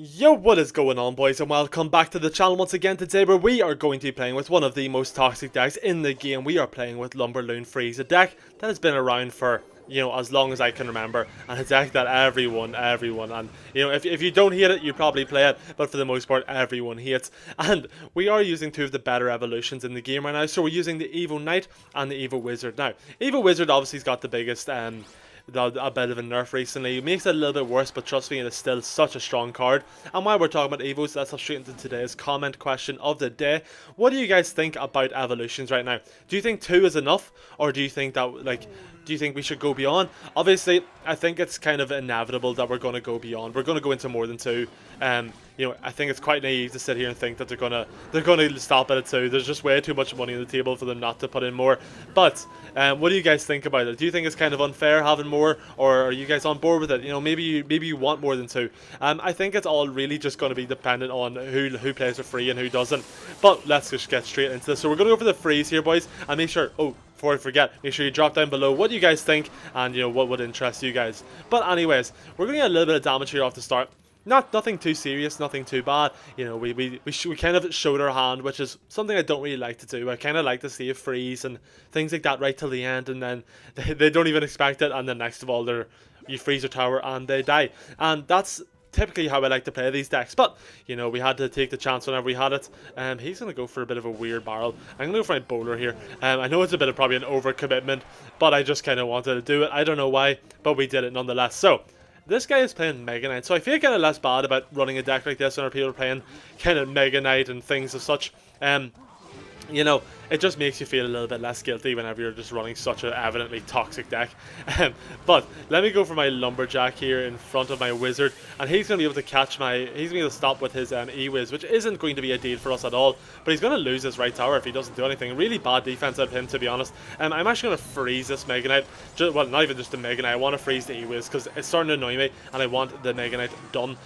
Yo, what is going on, boys, and welcome back to the channel once again today, where we are going to be playing with one of the most toxic decks in the game. We are playing with Lumberloon Freeze, a deck that has been around for, as long as I can remember, and a deck that everyone, and, if you don't hate it, you probably play it, but for the most part, everyone hates. And we are using two of the better evolutions in the game right now, so we're using the Evo Knight and the Evo Wizard. Now, Evo Wizard obviously has got the biggest, a bit of a nerf recently. It makes it a little bit worse, but trust me, it is still such a strong card. And while we're talking about Evos, let's hop straight into today's comment question of the day. What do you guys think about evolutions right now? Do you think 2 is enough? Or do you think that, do you think we should go beyond? Obviously, I think it's kind of inevitable that we're going to go beyond. We're going to go into more than 2. I think it's quite naive to sit here and think that they're gonna stop at 2. There's just way too much money on the table for them not to put in more. But what do you guys think about it? Do you think it's kind of unfair having more, or are you guys on board with it? Maybe you want more than 2. I think it's all really just going to be dependent on who plays for free and who doesn't. But let's just get straight into this. So we're going to go for the freeze here, boys, and make sure. Oh, before I forget, make sure you drop down below what you guys think and what would interest you guys. But anyways, we're going to get a little bit of damage here off the start. Nothing too serious, nothing too bad. We kind of showed our hand, which is something I don't really like to do. I kind of like to see a freeze and things like that right till the end, and then they don't even expect it, and then next of all, you freeze your tower and they die. And that's typically how I like to play these decks. But we had to take the chance whenever we had it. He's gonna go for a bit of a weird barrel. I'm gonna go for my bowler here. I know it's a bit of probably an overcommitment, but I just kind of wanted to do it. I don't know why, but we did it nonetheless. So this guy is playing Mega Knight, so I feel kind of less bad about running a deck like this when our people are playing kind of Mega Knight and things as such. It just makes you feel a little bit less guilty whenever you're just running such an evidently toxic deck. But let me go for my Lumberjack here in front of my Wizard, and he's going to be able to catch he's going to be able to stop with his E-Wiz, which isn't going to be a deal for us at all, but he's going to lose his right tower if he doesn't do anything. Really bad defense out of him, to be honest. I'm actually going to freeze this Mega Knight, well, not even just the Mega Knight, I want to freeze the E-Wiz, because it's starting to annoy me, and I want the Mega Knight done.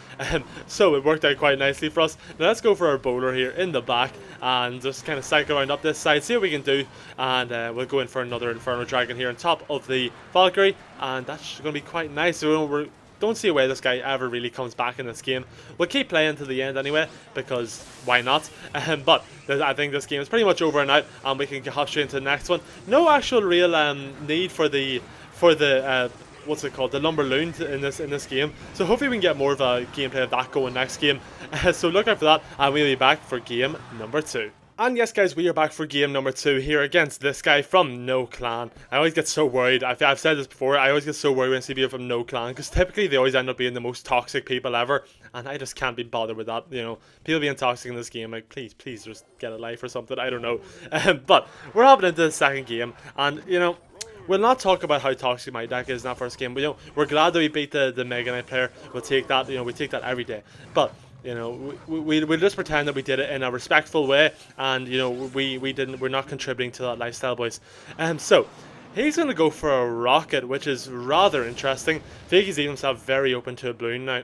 So it worked out quite nicely for us. Now let's go for our bowler here in the back, and just kind of cycle around up this side, see what we can do, and we'll go in for another Inferno Dragon here on top of the Valkyrie, and that's going to be quite nice. So we don't see a way this guy ever really comes back in this game. We'll keep playing to the end anyway, because why not? But I think this game is pretty much over and out, and we can hop straight into the next one. No actual real need for the what's it called, the Lumberloon in this game. So hopefully we can get more of a gameplay of that going next game. So look out for that, and we'll be back for game number 2. And yes, guys, we are back for game number 2 here against this guy from No Clan. I always get so worried. I've said this before. I always get so worried when I see people from No Clan, because typically they always end up being the most toxic people ever, and I just can't be bothered with that. People being toxic in this game, like, please just get a life or something. I don't know. But we're hopping into the second game, and we'll not talk about how toxic my deck is in that first game, but we're glad that we beat the Mega Knight player. We'll take that. We take that every day. But we'll just pretend that we did it in a respectful way, and we're not contributing to that lifestyle, boys. So he's going to go for a rocket, which is rather interesting. He's even himself very open to a balloon now.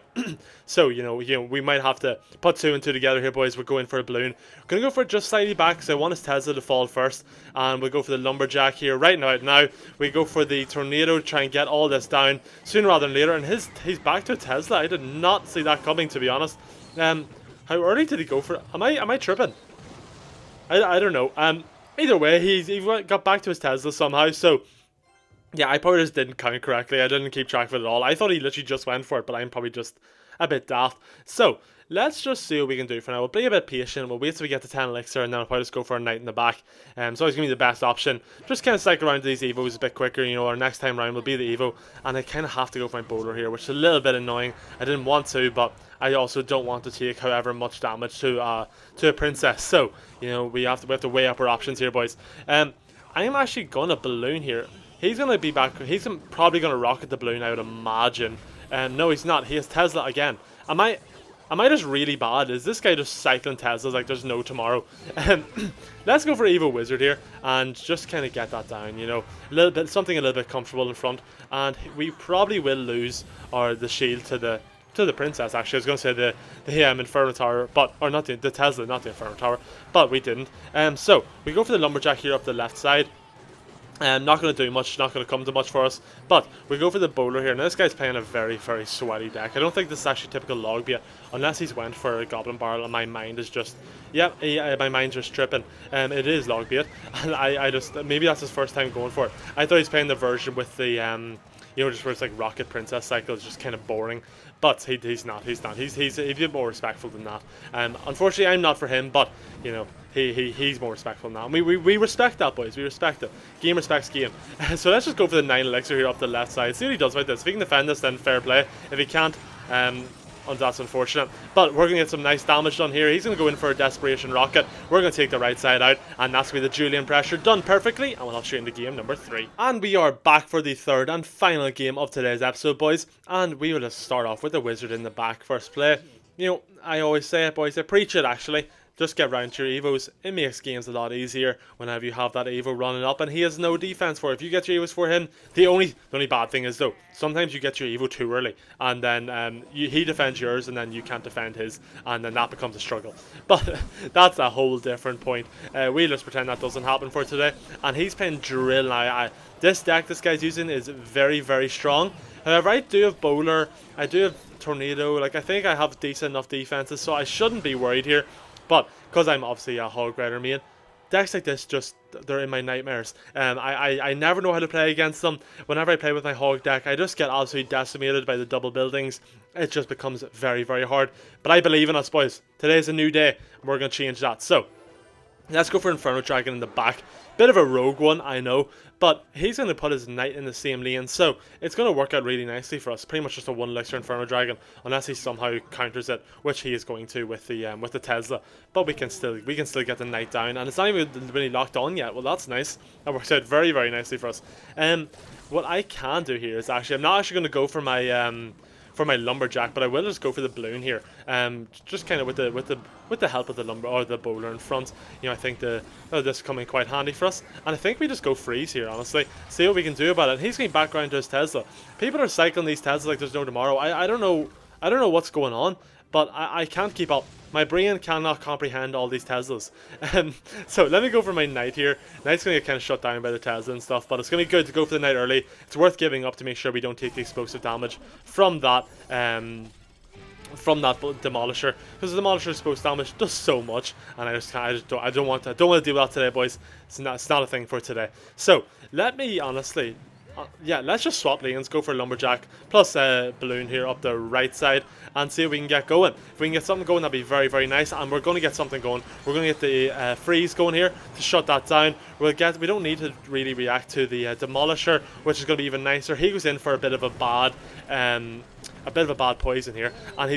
So we might have to put 2 and 2 together here, boys. We're going for a balloon. We're going to go for it just slightly back, because I want his Tesla to fall first, and we'll go for the Lumberjack here right now. We go for the Tornado to try and get all this down sooner rather than later, and he's back to a Tesla. I did not see that coming, to be honest. How early did he go for it? Am I tripping? I don't know. Either way, he got back to his Tesla somehow. So yeah, I probably just didn't count correctly. I didn't keep track of it at all. I thought he literally just went for it, but I'm probably just a bit daft. So let's just see what we can do for now. We'll be a bit patient. We'll wait till we get to 10 elixir, and then I'll probably just go for a Knight in the back. So it's going to be the best option. Just kind of cycle around to these Evos a bit quicker. Our next time round will be the Evo, and I kind of have to go for my bowler here, which is a little bit annoying. I didn't want to, but I also don't want to take however much damage to a princess. So we have to weigh up our options here, boys. I'm actually gonna balloon here. He's gonna be back. He's probably gonna rocket the balloon, I would imagine. No, he's not. He has Tesla again. Am I just really bad? Is this guy just cycling Teslas like there's no tomorrow? Let's go for Evo Wizard here and just kind of get that down. Something a little bit comfortable in front, and we probably will lose the shield to the princess. Actually, I was going to say the Inferno Tower, or not the Tesla, not the Inferno Tower, but we didn't. So we go for the Lumberjack here up the left side. Not going to do much, not going to come to much for us. But we go for the bowler here. Now this guy's playing a very, very sweaty deck. I don't think this is actually typical log bait, unless he's went for a goblin barrel and my mind is just, yeah, my mind's just tripping. It is log bait, and I just, maybe that's his first time going for it. I thought he's playing the version with the, you know, just where it's like Rocket Princess cycle. It's just kind of boring. But he's not. He's a bit more respectful than that. Unfortunately, I'm not for him. But you know, he's more respectful now. And we respect that, boys. We respect it. Game respects game. So let's just go for the 9 elixir here up the left side. See what he does with this. If he can defend this, then fair play. If he can't, that's unfortunate. But we're going to get some nice damage done here. He's going to go in for a Desperation Rocket. We're going to take the right side out. And that's going to be the Julian Pressure done perfectly. And we'll have straight into game number 3. And we are back for the third and final game of today's episode, boys. And we will just start off with the wizard in the back first play. You know, I always say it, boys. I preach it, actually. Just get round to your Evos. It makes games a lot easier whenever you have that Evo running up and he has no defense for it. If you get your Evos for him, the only bad thing is though, sometimes you get your Evo too early and then he defends yours and then you can't defend his and then that becomes a struggle. But that's a whole different point. We'll just pretend that doesn't happen for today. And he's playing Drill now. This deck this guy's using is very, very strong. However, I do have Bowler, I do have Tornado, like I think I have decent enough defenses, so I shouldn't be worried here. But because I'm obviously a Hog Rider main, decks like this just, they're in my nightmares. I never know how to play against them. Whenever I play with my Hog deck, I just get absolutely decimated by the double buildings. It just becomes very, very hard. But I believe in us, boys. Today's a new day, and we're going to change that. So, let's go for Inferno Dragon in the back. Bit of a rogue one, I know, but he's going to put his knight in the same lane, so it's going to work out really nicely for us. Pretty much just a 1 elixir Inferno Dragon, unless he somehow counters it, which he is going to with the Tesla. But we can still get the knight down, and it's not even really locked on yet. Well, that's nice. That works out very, very nicely for us. What I can do here is actually, I'm not actually going to go for my lumberjack, but I will just go for the balloon here. Just kind of with the help of the lumber or the bowler in front. You know, I think this is coming quite handy for us, and I think we just go freeze here. Honestly, see what we can do about it. He's going back around to his Tesla. People are cycling these Teslas like there's no tomorrow. I don't know what's going on, but I can't keep up. My brain cannot comprehend all these Teslas. So let me go for my knight here. Knight's going to get kind of shut down by the Tesla and stuff, but it's going to be good to go for the knight early. It's worth giving up to make sure we don't take the explosive damage from that demolisher, because the demolisher exposed damage does so much, and I don't want to deal with that today, boys. It's not a thing for today. So let me honestly. Yeah, let's just swap lanes, go for Lumberjack plus Balloon here up the right side and see if we can get going. If we can get something going, that'd be very, very nice, and we're going to get something going. We're going to get the freeze going here to shut that down. We don't need to really react to the Demolisher, which is going to be even nicer. He goes in for a bit of a bad poison here, and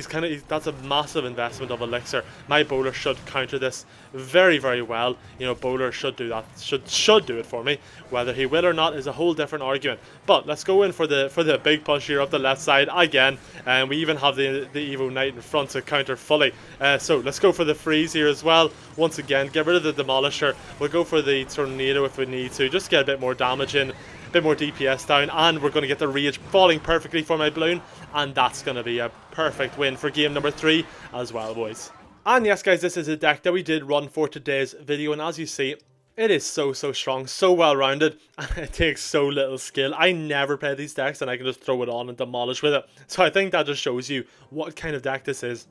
that's a massive investment of elixir. My bowler should counter this very, very well. You know, bowler should do that, should do it for me. Whether he will or not is a whole different argument. But let's go in for the big push here up the left side again, and we even have the Evo Knight in front to counter fully. So let's go for the freeze here as well. Once again, get rid of the Demolisher. We'll go for the Tornado if we need to, just get a bit more damage in, a bit more DPS down, and we're going to get the Rage falling perfectly for my Balloon, and that's going to be a perfect win for game number 3 as well, boys. And yes, guys, this is a deck that we did run for today's video, and as you see, it is so strong, so well rounded, and it takes so little skill. I never play these decks, and I can just throw it on and demolish with it. So I think that just shows you what kind of deck this is.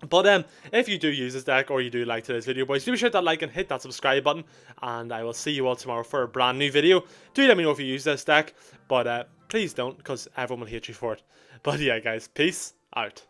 But if you do use this deck, or you do like today's video, boys, do be sure to like and hit that subscribe button, and I will see you all tomorrow for a brand new video. Do let me know if you use this deck, but please don't, because everyone will hate you for it. But yeah, guys, peace out.